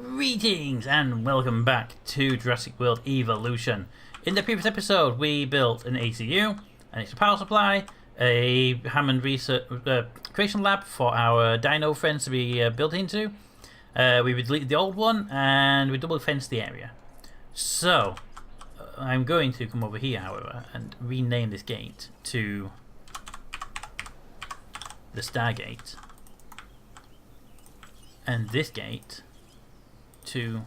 Greetings and welcome back to Jurassic World Evolution. In the previous episode we built an ACU, an extra power supply, a Hammond research creation lab for our dino friends to be built into. We deleted the old one and we double fenced the area. So I'm going to come over here however and rename this gate to the Stargate and this gate to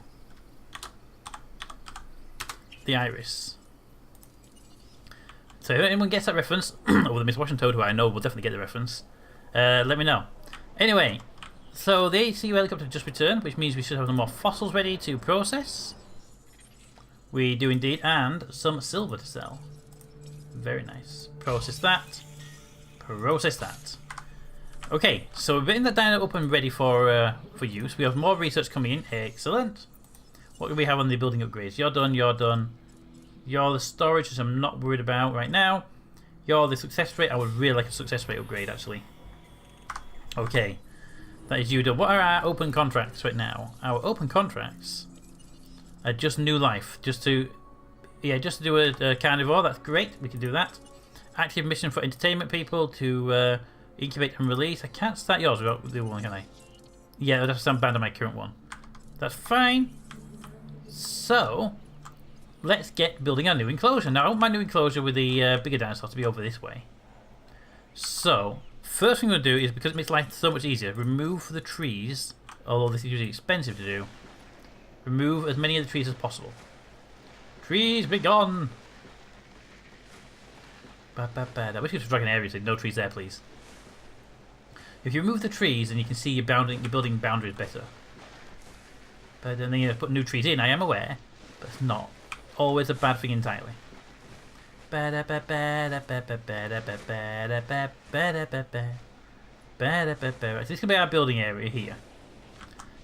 the Iris. So if anyone gets that reference, or the Miss Washington who I know will definitely get the reference, let me know. Anyway, so the ACU helicopter just returned, which means we should have some more fossils ready to process. We do indeed, and some silver to sell. Very nice. Process that. Process that. Okay, so we're getting the dino up and ready for use. We have more research coming in. Excellent. What do we have on the building upgrades? You're done, you're done. You're the storage, which I'm not worried about right now. You're the success rate. I would really like a success rate upgrade, actually. Okay, that is you done. What are our open contracts right now? Our open contracts are just new life. Just to do a carnivore. That's great. We can do that. Active mission for entertainment people to incubate and release. I can't start yours without the one, can I? Yeah, I'd have to stand banned on my current one. That's fine. So, let's get building our new enclosure. Now, I want my new enclosure with the bigger dinosaur to be over this way. So, first thing I'm going to do is, because it makes life so much easier, remove the trees, although this is usually expensive to do. Remove as many of the trees as possible. Trees, be gone! I wish it was Dragon Area, so no trees there, please. If you remove the trees, then you can see your building boundaries better. But then you put new trees in, I am aware, but it's not always a bad thing entirely. Right, so this is going to be our building area here.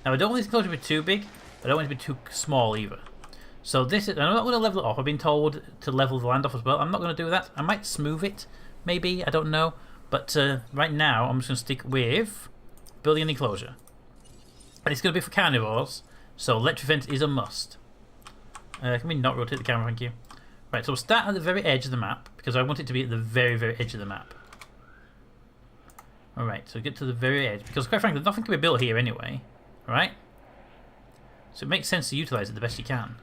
Now I don't want this enclosure to be too big, but I don't want it to be too small either. So this is, and I'm not going to level it off. I've been told to level the land off as well. I'm not going to do that. I might smooth it, maybe, I don't know. But right now, I'm just going to stick with building an enclosure. And it's going to be for carnivores, so electric fence is a must. Can we not rotate the camera, thank you? Right, so we'll start at the very edge of the map, because I want it to be at the very, very edge of the map. Alright, so get to the very edge, because quite frankly, nothing can be built here anyway. Alright? So it makes sense to utilise it the best you can.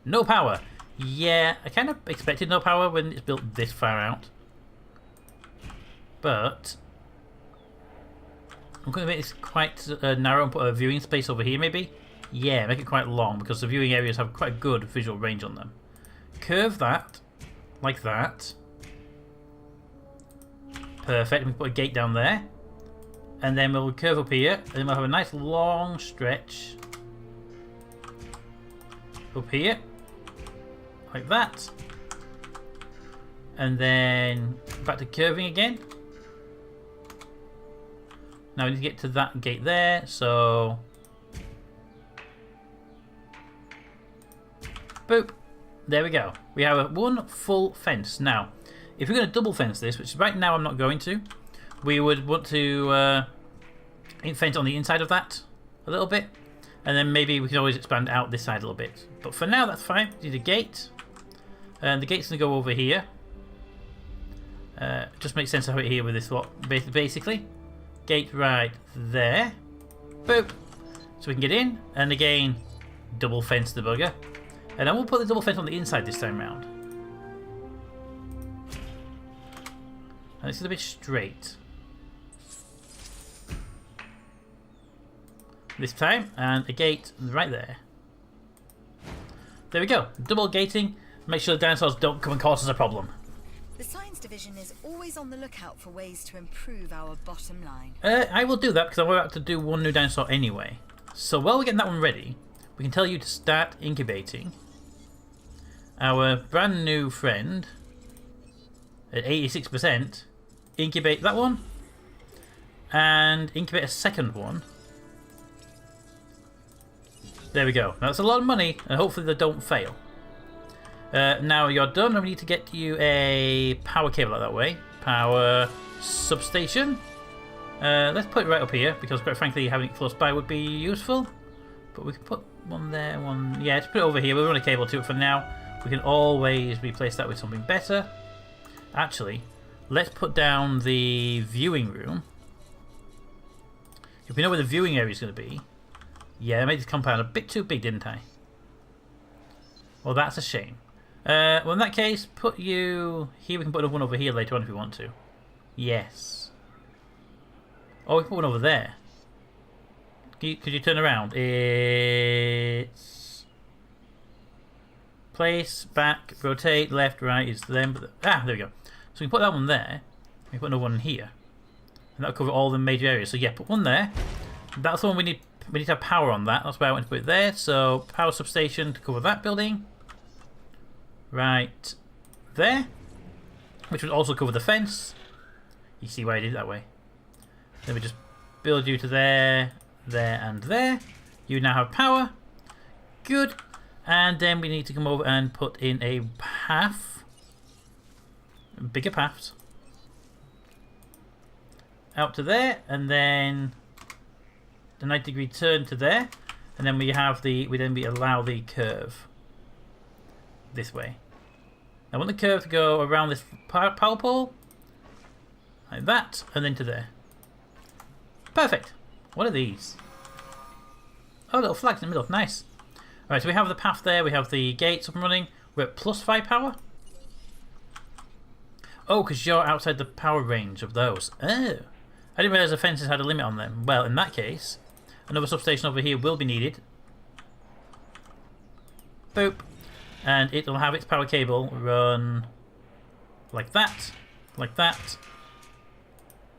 No power! Yeah, I kind of expected no power when it's built this far out. But I'm going to make this quite narrow and put a viewing space over here maybe. Yeah, make it quite long because the viewing areas have quite a good visual range on them. Curve that like that. Perfect. We put a gate down there. And then we'll curve up here and then we'll have a nice long stretch up here. Like that. And then back to curving again. Now we need to get to that gate there, so boop. There we go. We have one full fence. Now, if we're going to double fence this, which right now I'm not going to, we would want to fence on the inside of that a little bit, and then maybe we can always expand out this side a little bit. But for now, that's fine. We need a gate, and the gate's going to go over here. Just makes sense to have it here with this lot, basically. Gate right there. Boop. So we can get in, and again, double fence the bugger. And then we'll put the double fence on the inside this time round. And it's a bit straight. This time, and a gate right there. There we go. Double gating. Make sure the dinosaurs don't come and cause us a problem. The Science Division is always on the lookout for ways to improve our bottom line. I will do that because I'm about to do one new dinosaur anyway. So while we're getting that one ready, we can tell you to start incubating our brand new friend at 86%. Incubate that one and incubate a second one. There we go. Now that's a lot of money and hopefully they don't fail. Now you're done, and we need to get you a power cable out that way. Power substation. Let's put it right up here, because quite frankly having it close by would be useful. But we can put one there, one... Yeah, let's put it over here. We'll run a cable to it for now. We can always replace that with something better. Actually, let's put down the viewing room. If we know where the viewing area is going to be... Yeah, I made this compound a bit too big, didn't I? Well, that's a shame. Well, in that case, put you here. We can put another one over here later on if we want to. Yes. Oh, we can put one over there. Could you turn around? It's... Place, back, rotate, left, right is them. Ah, there we go. So we can put that one there. We can put another one here. And that'll cover all the major areas. So yeah, put one there. That's the one we need. We need to have power on that. That's why I want to put it there. So power substation to cover that building. Right there. Which would also cover the fence. You see why I did it that way. Then we just build you to there, there and there. You now have power. Good. And then we need to come over and put in a path. Bigger paths. Out to there, and then the 90-degree turn to there, and then we have the allow the curve this way. I want the curve to go around this power pole, like that, and then to there. Perfect. What are these? Oh, little flags in the middle. Nice. Alright, so we have the path there, we have the gates up and running. We're at +5 power. Oh, because you're outside the power range of those. Oh. I didn't realise the fences had a limit on them. Well, in that case, another substation over here will be needed. Boop. And it will have its power cable run like that, like that,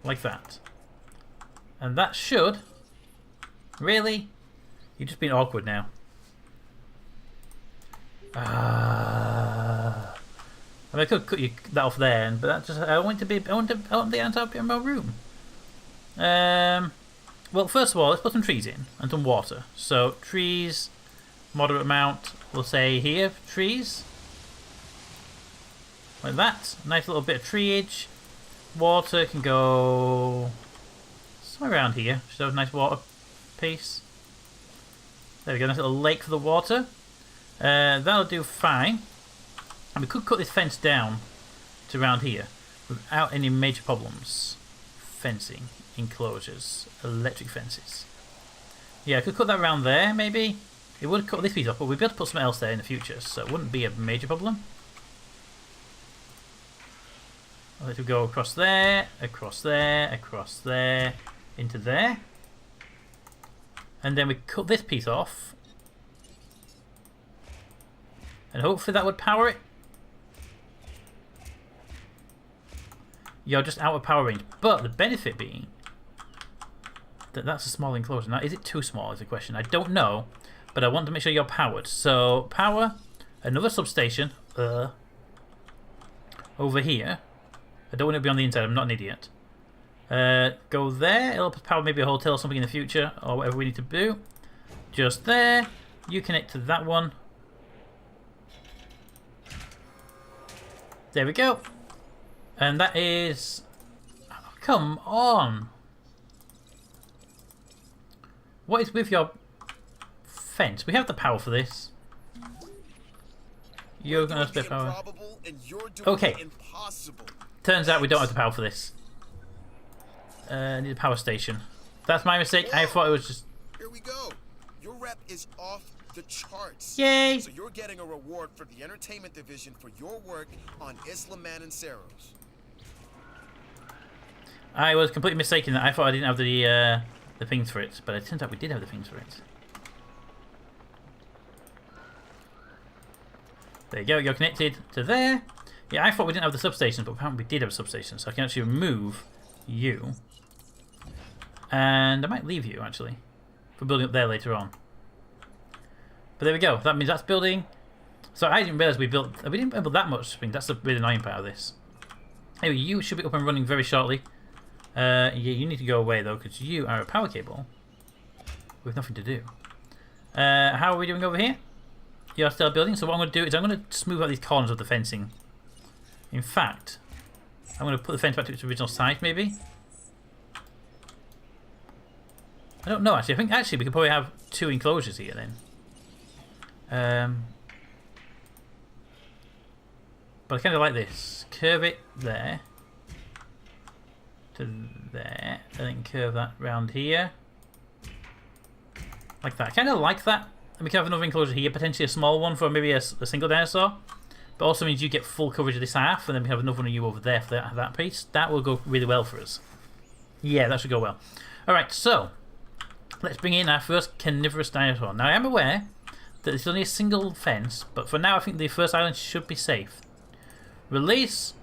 like that. And that should... Really? You're just being awkward now. I mean, I could cut that off there, but that just I want the answer to be more room. Well, first of all, let's put some trees in and some water. So trees, moderate amount. We'll say here trees, like that. Nice little bit of treeage. Water can go somewhere around here. Should have a nice water piece. There we go. Nice little lake for the water. That'll do fine. And we could cut this fence down to around here without any major problems. Fencing, enclosures, electric fences. Yeah, I could cut that around there maybe. It would cut this piece off, but we'd be able to put something else there in the future, so it wouldn't be a major problem. I'll let it go across there, across there, across there, into there. And then we cut this piece off. And hopefully that would power it. You're just out of power range. But the benefit being that that's a small enclosure. Now, is it too small is the question. I don't know. But I want to make sure you're powered. So, power, another substation over here. I don't want it to be on the inside. I'm not an idiot. Go there. It'll power maybe a hotel or something in the future. Or whatever we need to do. Just there. You connect to that one. There we go. And that is... Oh, come on. What is with your fence? We have the power for this. You're going to spare power. Okay. Turns out we don't have the power for this. Need a power station. That's my mistake. I thought it was just... Here we go. Your rep is off the charts. Yay! So you're getting a reward for the entertainment division for your work on Isla Man and Ceros. I was completely mistaken. I thought I didn't have the things for it, but it turns out we did have the things for it. There you go. You're connected to there. Yeah, I thought we didn't have the substation, but apparently we did have a substation, so I can actually remove you. And I might leave you actually for building up there later on. But there we go. That means that's building. So I didn't realise we didn't build that much spring. That's the really annoying part of this. Anyway, you should be up and running very shortly. Yeah, you need to go away though, because you are a power cable with nothing to do. How are we doing over here? You're still building. So what I'm going to do is I'm going to smooth out these corners of the fencing. In fact, I'm going to put the fence back to its original size, maybe. I don't know actually. I think actually we could probably have 2 enclosures here then. But I kind of like this. Curve it there to there, and then curve that round here, like that. I kind of like that. And we can have another enclosure here, potentially a small one for maybe a single dinosaur. But also means you get full coverage of this half, and then we have another one of you over there for that piece. That will go really well for us. Yeah, that should go well. Alright, so let's bring in our first carnivorous dinosaur. Now I am aware that it's only a single fence, but for now I think the first island should be safe. Release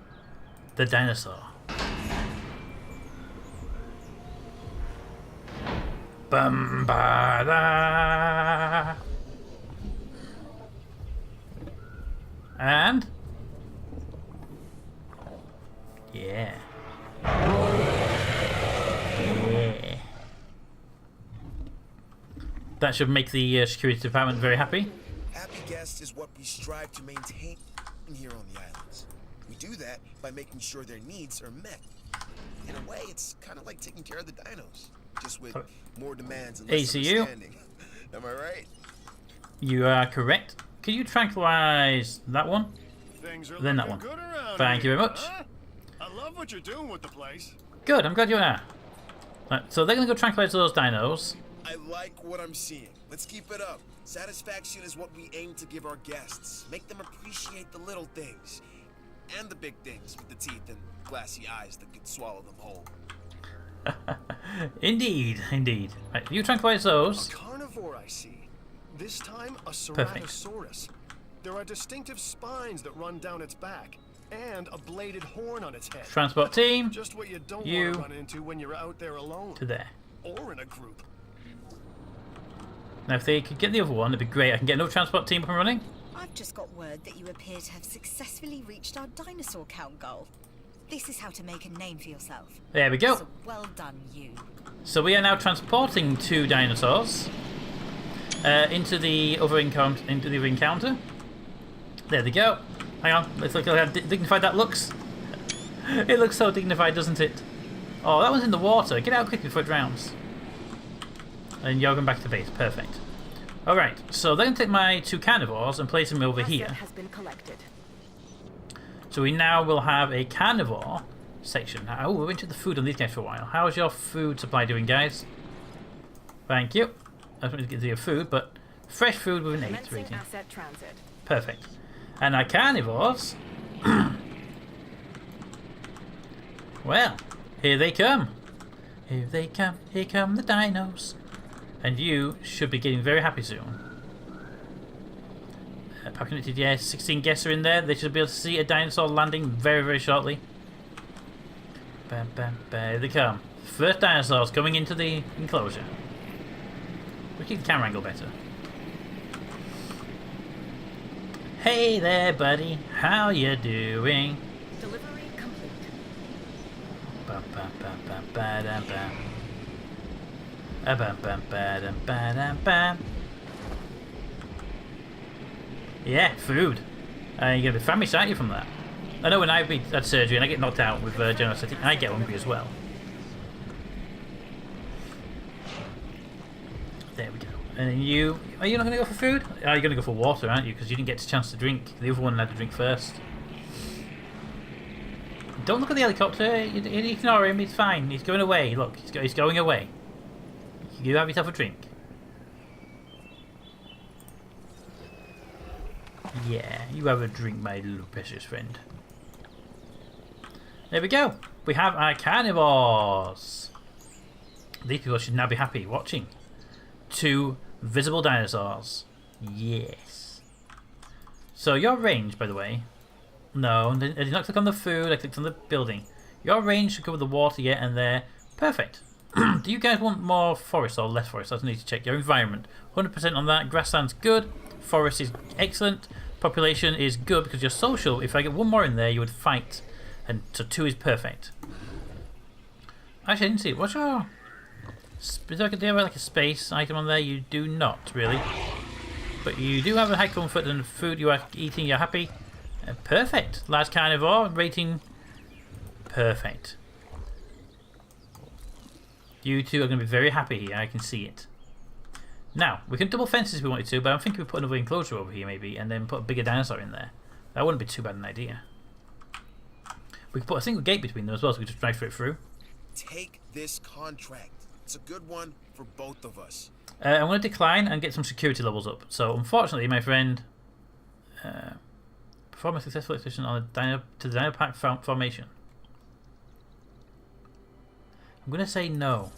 the dinosaur. Bum-ba-da. And yeah. Yeah. That should make the security department very happy. Happy guests is what we strive to maintain here on the islands. We do that by making sure their needs are met. In a way, it's kind of like taking care of the dinos, just with more demands and less understanding. Am I right? You are correct. Can you tranquilize that one? Then that one. Thank you very much. I love what you're doing with the place. Good, I'm glad you are. Right, so they're going to go tranquilize those dinos. I like what I'm seeing. Let's keep it up. Satisfaction is what we aim to give our guests. Make them appreciate the little things. And the big things with the teeth and glassy eyes that could swallow them whole. Indeed, indeed. Right, you tranquilize those. A carnivore, I see. This time, a ceratosaurus. There are distinctive spines that run down its back, and a bladed horn on its head. Transport team. Just what you don't want to run into when you're out there alone. To there. Or in a group. Now, if they could get the other one, it'd be great. I can get another transport team up and running. I've just got word that you appear to have successfully reached our dinosaur count goal. This is how to make a name for yourself. There we go. So well done, you. So we are now transporting 2 dinosaurs into the other encounter. There they go. Hang on. Let's look at how dignified that looks. It looks so dignified, doesn't it? Oh, that one's in the water. Get out quickly before it drowns. And you're going back to base. Perfect. Alright, so they're going to take my 2 carnivores and place them over here. Has been collected. So we now will have a carnivore section. Oh, we went to the food on these guys for a while. How's your food supply doing, guys? Thank you. I was going to get to your food, but fresh food with an 8 rating. Asset transit. Perfect. And our carnivores... well, here they come. Here they come. Here come the dinos. And you should be getting very happy soon. Power connected, yes. 16 guests are in there. They should be able to see a dinosaur landing very, very shortly. Bam, bam, bam. Here they come. First dinosaurs coming into the enclosure. We'll keep the camera angle better. Hey there, buddy. How you doing? Delivery complete. Bam, bam, bam, bam, bam, bam. Bam, bam, bam, bam, bam. Yeah, food. You're gonna be famished, aren't you, from that? I know when I've had surgery and I get knocked out with general anesthetic, I get hungry as well. There we go. And then you... Are you not going to go for food? Oh, you're going to go for water, aren't you? Because you didn't get a chance to drink. The other one had to drink first. Don't look at the helicopter. You ignore him. He's fine. He's going away. Look, he's going away. You have yourself a drink. Yeah, you have a drink, my little precious friend. There we go. We have our carnivores. These people should now be happy watching. 2 visible dinosaurs. Yes. So your range, by the way. No, I did not click on the food. I clicked on the building. Your range should cover the water here and there. Perfect. Do you guys want more forest or less forest? I just need to check your environment. 100% on that. Grassland's good. Forest is excellent. Population is good because you're social. If I get 1 more in there, you would fight. And so 2 is perfect. Actually, I didn't see it. What's your... Do you have like a space item on there? You do not, really. But you do have a high comfort and food you are eating, you're happy. Perfect. Large carnivore, rating... perfect. You two are going to be very happy here. I can see it. Now, we can double fences if we wanted to, but I'm thinking we put another enclosure over here maybe, and then put a bigger dinosaur in there. That wouldn't be too bad an idea. We could put a single gate between them as well, so we just drive straight through. Take this contract. It's a good one for both of us. I'm going to decline and get some security levels up. So, unfortunately, my friend, perform a successful expedition on the Dino Pack formation. I'm going to say no.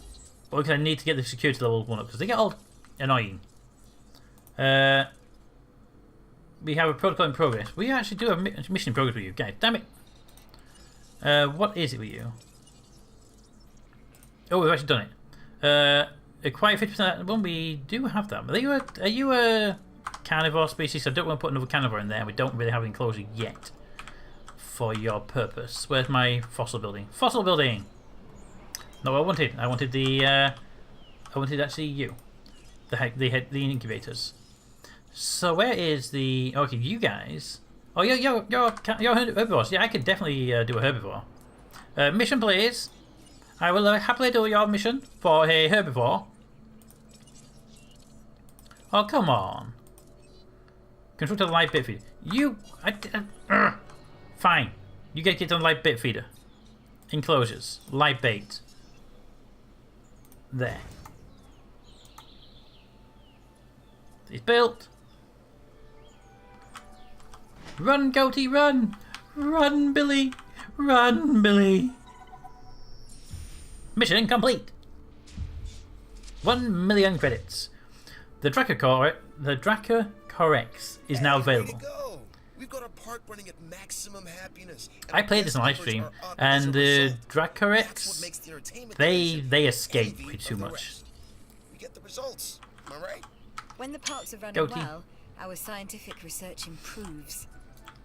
But because I need to get the security level 1 up, because they get all annoying. We have a protocol in progress. We actually do have a mission in progress with you, guys. Damn it. What is it with you? Oh, we've actually done it. Acquire 50%. Well, we do have that. Are you a carnivore species? I don't want to put another carnivore in there. We don't really have an enclosure yet for your purpose. Where's my fossil building? Fossil building. No, I wanted the. I wanted actually you, the incubators. So where is the? Okay, you guys. Oh, you're herbivores. Yeah, I could definitely do a herbivore. Mission, please. I will happily do your mission for a herbivore. Oh, come on. Construct a live bit feeder. Fine. You get on live bit feeder. Enclosures. Live bait. There. It's built. Run, goatee, run! Run, Billy! Run, Billy! Mission complete! 1 million credits. The Dracocorex is now available. Way to go. We've got our park running at maximum happiness. I played this in live stream, and the Dracocorex, they escape way too much. We get the results. Am I right? When the parks are running Goatee. well, our scientific research improves.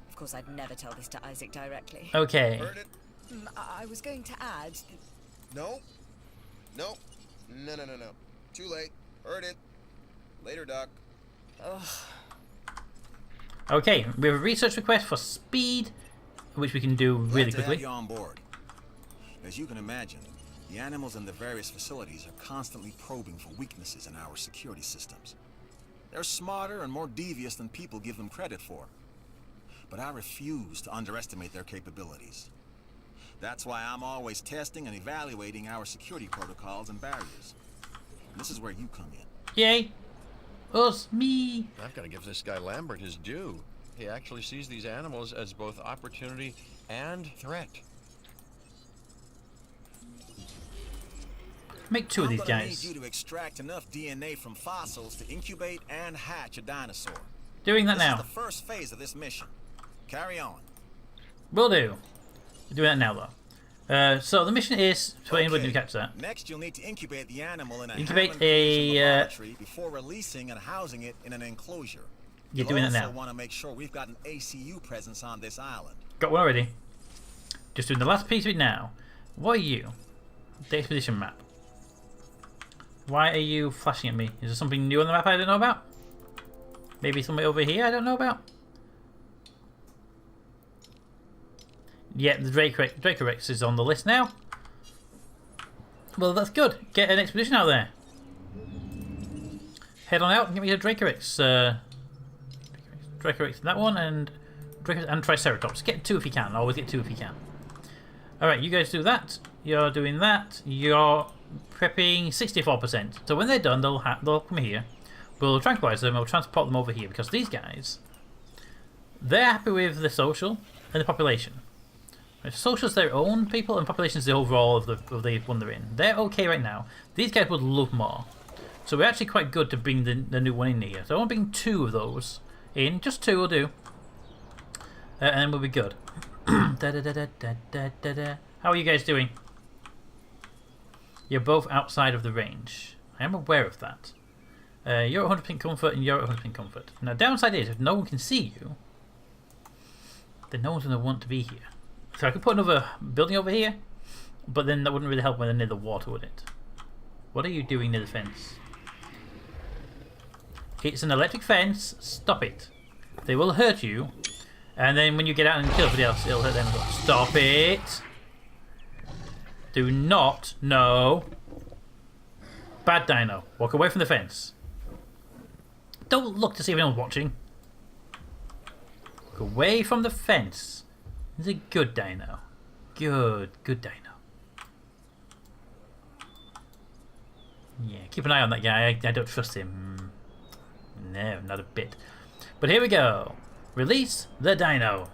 Of course, I'd never tell this to Isaac directly. Okay. Heard it? I was going to add that No. No. No. Too late. Heard it. Later, Doc. Okay, we have a research request for speed, which we can do really Glad to have quickly. you on board. As you can imagine, the animals in the various facilities are constantly probing for weaknesses in our security systems. They're smarter and more devious than people give them credit for. But I refuse to underestimate their capabilities. That's why I'm always testing and evaluating our security protocols and barriers. And this is where you come in. Yay! Us, me! I've got to give this guy Lambert his due. He actually sees these animals as both opportunity and threat. Make 2 of these I'm gonna guys. need you to extract enough DNA from fossils to incubate and hatch a dinosaur. Doing that This now. is the first phase of this mission. Carry on. Will do. We're doing that now, though. So the mission is to anybody to catch that. Next, you'll need to incubate the animal in a Incubate Hammond-Crucible a, laboratory before releasing and housing it in an enclosure. You're doing that You'll now. also want to make sure we've got an ACU presence on this island. Got one already. Just doing the last piece of it now. What are you? The expedition map. Why are you flashing at me? Is there something new on the map I don't know about? Maybe somewhere over here I don't know about? Yeah, the Dracorex is on the list now. Well, that's good. Get an expedition out there. Head on out and get me a Dracorex. Dracorex, that one, and Dracorex and Triceratops. Get 2 if you can. Always get 2 if you can. Alright, you guys do that. You're doing that. You're prepping 64%. So when they're done, they'll come here. We'll tranquilize them. We'll transport them over here because these guys, they're happy with the social and the population. If social's their own people and population's the overall of the one they're in. They're okay right now. These guys would love more. So we're actually quite good to bring the new one in here. So I want to bring 2 of those in. Just 2 will do. And then we'll be good. How are you guys doing? You're both outside of the range. I am aware of that. You're at 100% comfort and you're at 100% comfort. Now, downside is if no one can see you, then no one's going to want to be here. So I could put another building over here, but then that wouldn't really help when they're near the water, would it? What are you doing near the fence? It's an electric fence. Stop it. They will hurt you. And then when you get out and kill everybody else, it'll hurt them as well. Stop it. Do not. No. Bad dino. Walk away from the fence. Don't look to see if anyone's watching. Walk away from the fence. He's a good dino. Good dino. Yeah, keep an eye on that guy. I don't trust him. No, not a bit. But here we go. Release the dino.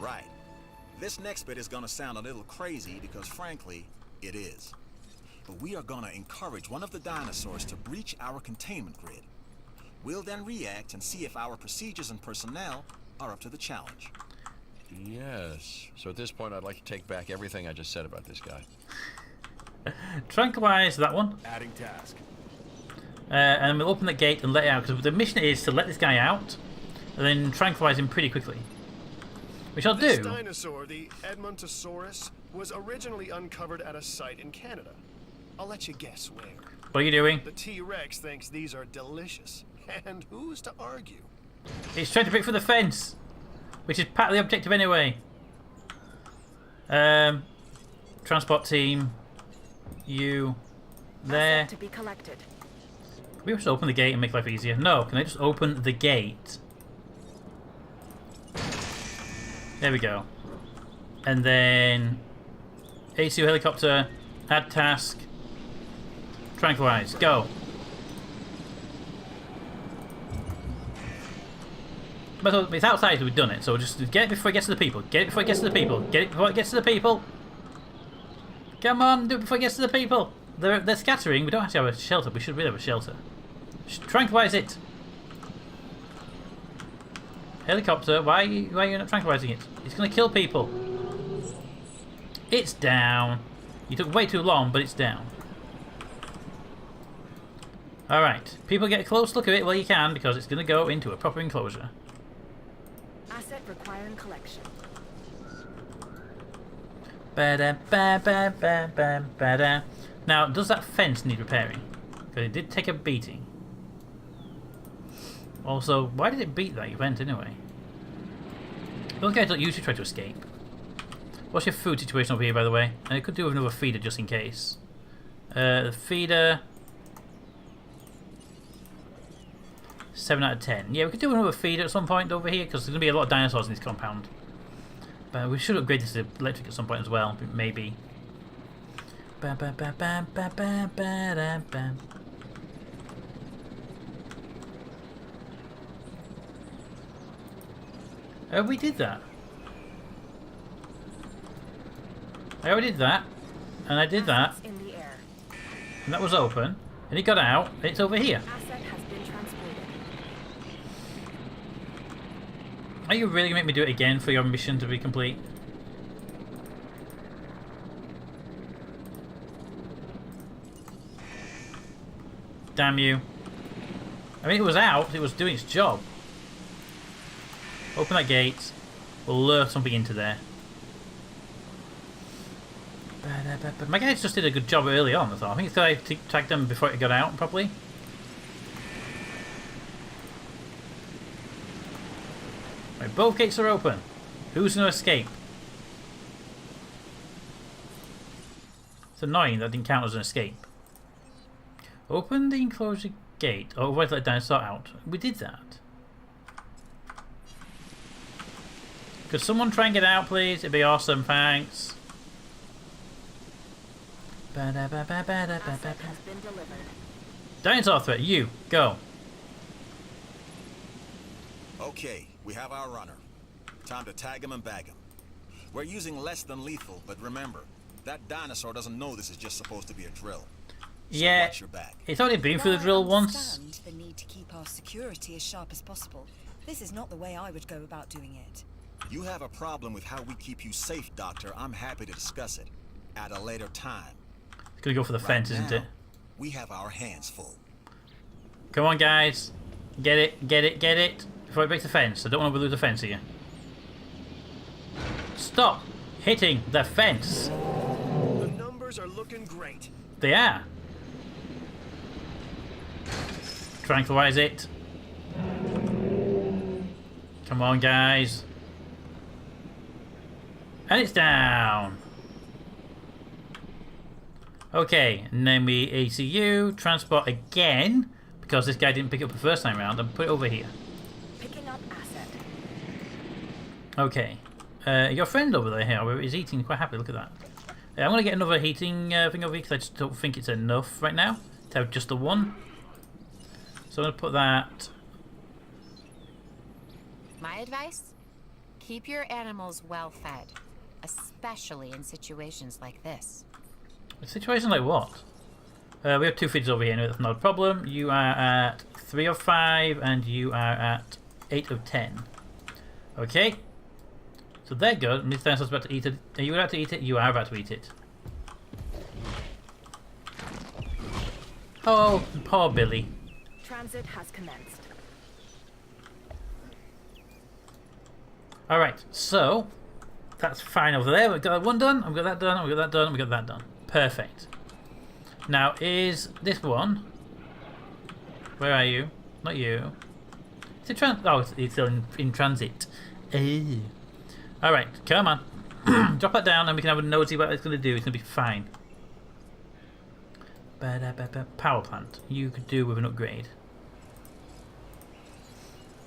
Right. This next bit is gonna sound a little crazy because frankly, it is. But we are gonna encourage one of the dinosaurs to breach our containment grid. We'll then react and see if our procedures and personnel are up to the challenge. Yes. So at this point, I'd like to take back everything I just said about this guy. Tranquilize that one. Adding task. And we'll open the gate and let it out, because the mission is to let this guy out and then tranquilize him pretty quickly. Which I'll This do. dinosaur, the Edmontosaurus, was originally uncovered at a site in Canada. I'll let you guess where. What are you doing? The T-Rex thinks these are delicious. And who's to argue? It's trying to break through the fence, which is part of the objective anyway. Transport team, you there. Asset to be collected. Can we just open the gate and make life easier? No, can I just open the gate? There we go. And then A2 helicopter, add task, tranquilize, go. But it's outside, so we've done it. So just get it before it gets to the people. Get it before it gets to the people. Get it before it gets to the people. Come on, do it before it gets to the people. They're scattering. We don't actually have a shelter. We should really have a shelter. Tranquilize it. Helicopter, why are you not tranquilizing it? It's going to kill people. It's down. You took way too long, but it's down. Alright, people get a close look at it while you can, because it's going to go into a proper enclosure. Asset requiring collection. Ba-da-ba-ba-ba-ba-ba. Now, does that fence need repairing? Because it did take a beating. Also, why did it beat that event anyway? Those guys don't usually try to escape. What's your food situation over here, by the way? And it could do with another feeder just in case. The feeder... 7 out of 10. Yeah, we could do another feeder at some point over here, because there's going to be a lot of dinosaurs in this compound. But we should upgrade this to electric at some point as well, maybe. Ba-ba-ba-ba-ba-ba-ba-ba-ba. Oh, we did that. I already did that. And I did that. In the air. And that was open. And it got out. And it's over here. Asset has been transported. Are you really going to make me do it again for your mission to be complete? Damn you. I mean, it was out. It was doing its job. Open that gate. We'll lure something into there. But my guys just did a good job early on, I thought. I think I tagged them before it got out properly. Right, both gates are open. Who's going to escape? It's annoying that didn't count as an escape. Open the enclosure gate. Oh, otherwise let the dinosaur out. We did that. Could someone try and get out, please? It'd be awesome, thanks. Asset has been delivered. Dinosaur threat, you, go. Okay, we have our runner. Time to tag him and bag him. We're using less than lethal, but remember, that dinosaur doesn't know this is just supposed to be a drill. So Yeah, watch your back. it's already been through the While I drill once. understand the need to keep our security as sharp as possible, this is not the way I would go about doing it. You have a problem with how we keep you safe, Doctor. I'm happy to discuss it at a later time. It's gonna go for the fence, isn't now, it? We have our hands full. Come on, guys. Get it, get it, get it. Before it breaks the fence. I don't want to lose the fence here. Stop hitting the fence. The numbers are looking great. They are. Tranquilize it. Come on, guys. And it's down. Okay, and then we ACU, transport again, because this guy didn't pick it up the first time round, and put it over here. Picking up asset. Okay. Your friend over there here is eating quite happily, look at that. I'm going to get another heating thing over here, because I just don't think it's enough right now to have just the one. So I'm going to put that... My advice? Keep your animals well fed, especially in situations like this. A situation like what? We have 2 feeds over here, anyway, that's not a problem. You are at 3 of 5, and you are at 8 of 10. Okay. So they're good, and this dinosaur's about to eat it. Are you about to eat it? You are about to eat it. Oh, poor Billy. Transit has commenced. Alright, so that's fine over there. We've got that one done, we've got that done, we've got that done, we've got that done. Perfect. Now is this one. Where are you? Not you. Is it it's still in transit. Alright, come on. Drop that down and we can have a nosy what it's going to do. It's going to be fine. Power plant. You could do with an upgrade.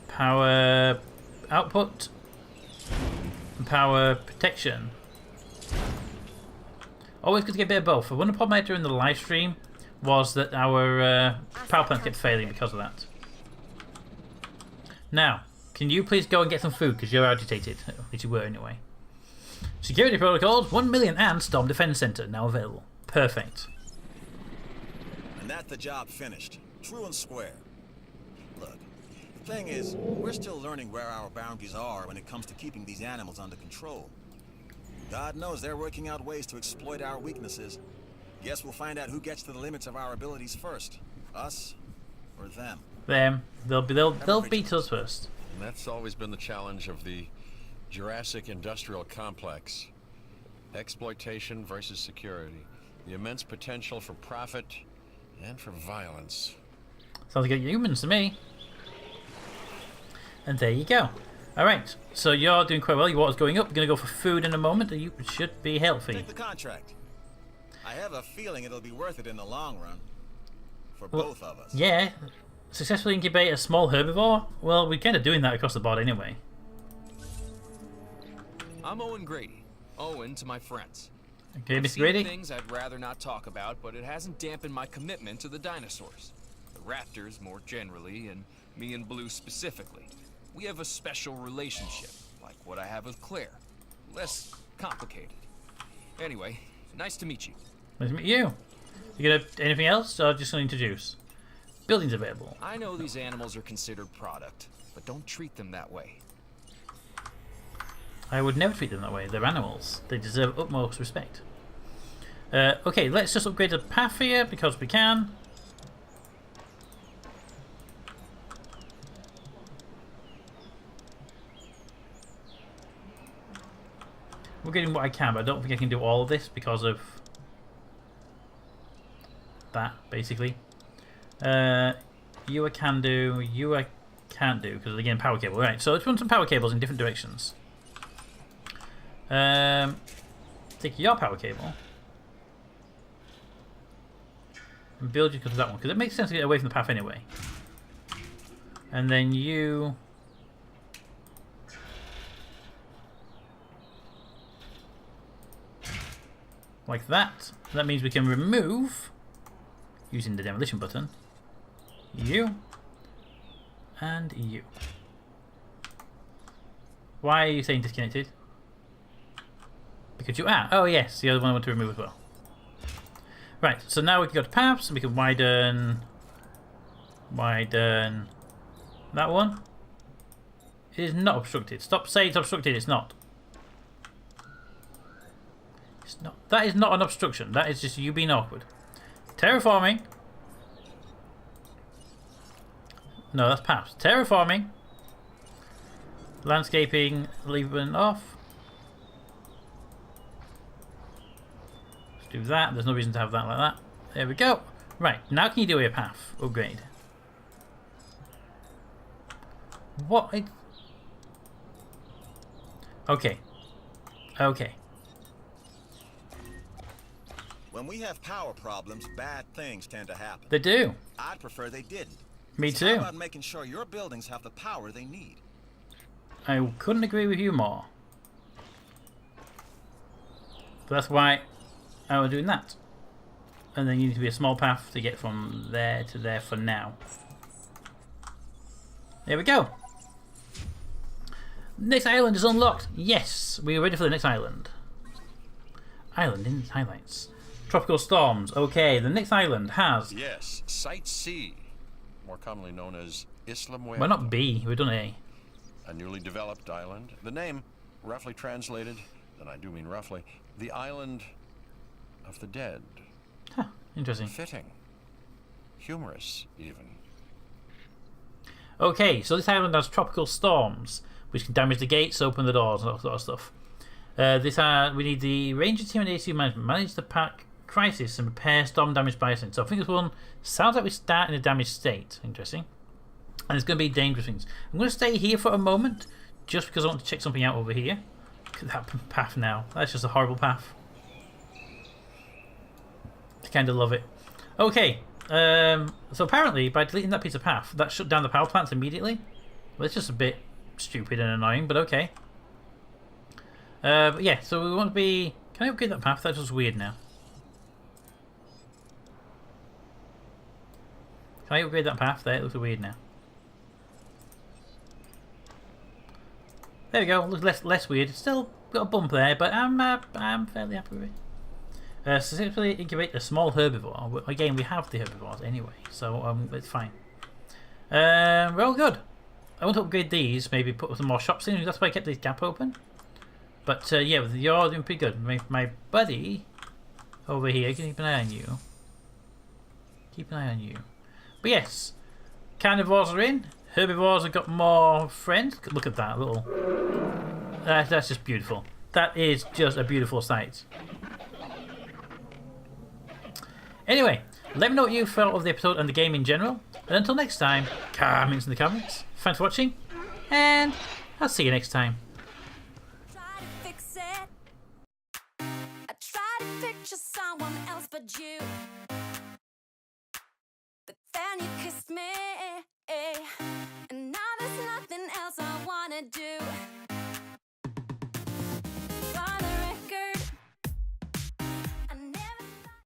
Power output. Power protection. Always good to get a bit of both. One of the problem I had during the live stream was that our power plant kept failing because of that. Now, can you please go and get some food because you're agitated? At least you were anyway. Security protocols 1 million and Storm Defense Center now available. Perfect. And that's the job finished. True and square. Look, the thing is, we're still learning where our boundaries are when it comes to keeping these animals under control. God knows they're working out ways to exploit our weaknesses. Guess we'll find out who gets to the limits of our abilities first. Us or them. Them. They'll beat us first. And that's always been the challenge of the Jurassic industrial complex. Exploitation versus security. The immense potential for profit and for violence. Sounds like humans to me. And there you go. Alright, so you're doing quite well. Your water's going up. We're going to go for food in a moment. You should be healthy. Take the contract. I have a feeling it'll be worth it in the long run. For both of us. Yeah. Successfully incubate a small herbivore? Well, we're kind of doing that across the board anyway. I'm Owen Grady. Owen to my friends. Okay, I've Mr. seen Grady? things I'd rather not talk about, but it hasn't dampened my commitment to the dinosaurs. The raptors more generally, and me and Blue specifically. We have a special relationship, like what I have with Claire. Less complicated. Anyway, nice to meet you. Nice to meet you. You gonna anything else, or just gonna introduce? Buildings available. I know these animals are considered product, but don't treat them that way. I would never treat them that way. They're animals. They deserve utmost respect. Okay, let's just upgrade the path here because we can. We're getting what I can, but I don't think I can do all of this because of that, basically. You I can do, you I can't do because again power cable. Right, so let's run some power cables in different directions. Take your power cable and build you to that one because it makes sense to get away from the path anyway. And then you like that. That means we can remove using the demolition button. You and you. Why are you saying disconnected? Because you are. Oh yes, the other one I want to remove as well. Right, so now we can go to paths and we can widen that one. It is not obstructed. Stop saying it's obstructed, it's not. It's not. That is not an obstruction, that is just you being awkward. Terraforming. No, that's paths. Terraforming. Landscaping, leaving off. Do that. There's no reason to have that like that. There we go. Right, now can you do a path upgrade? What? Okay. Okay. When we have power problems, bad things tend to happen. They do. I'd prefer they didn't. Me So too. how about making sure your buildings have the power they need? I couldn't agree with you more. But that's why I was doing that. And then you need to be a small path to get from there to there for now. There we go. Next island is unlocked. Yes, we are ready for the next island. Island in highlights. Tropical storms. Okay, the next island has... Yes, Site C, more commonly known as Isla Muertes. Well, not B. We've done A. A newly developed island. The name, roughly translated, and I do mean roughly, the island of the dead. Huh, interesting. Fitting. Humorous, even. Okay, so this island has tropical storms, which can damage the gates, open the doors, and all sort of stuff. We need the ranger team and AC management. Manage the pack crisis and repair storm damaged bison. So I think this one sounds like we start in a damaged state. Interesting. And it's going to be dangerous things. I'm going to stay here for a moment, just because I want to check something out over here. Look at that path now. That's just a horrible path. I kind of love it. Okay. So apparently, by deleting that piece of path, that shut down the power plants immediately. Well, it's just a bit stupid and annoying, but okay. But yeah, so we want to be... Can I upgrade that path? That's just weird now. Can I upgrade that path there? It looks weird now. There we go. Looks less weird. Still got a bump there, but I'm fairly happy with it. Specifically incubate a small herbivore. Again, we have the herbivores anyway, so it's fine. We're all good. I want to upgrade these, maybe put some more shops in. That's why I kept this gap open. But yeah, you're doing pretty good. My buddy over here, keep an eye on you. Keep an eye on you. But yes, carnivores are in. Herbivores have got more friends. Look at that little... that's just beautiful. That is just a beautiful sight. Anyway, let me know what you felt of the episode and the game in general. And until next time, comments in the comments. Thanks for watching, and I'll see you next time. Try to fix it. I try to picture someone else but you.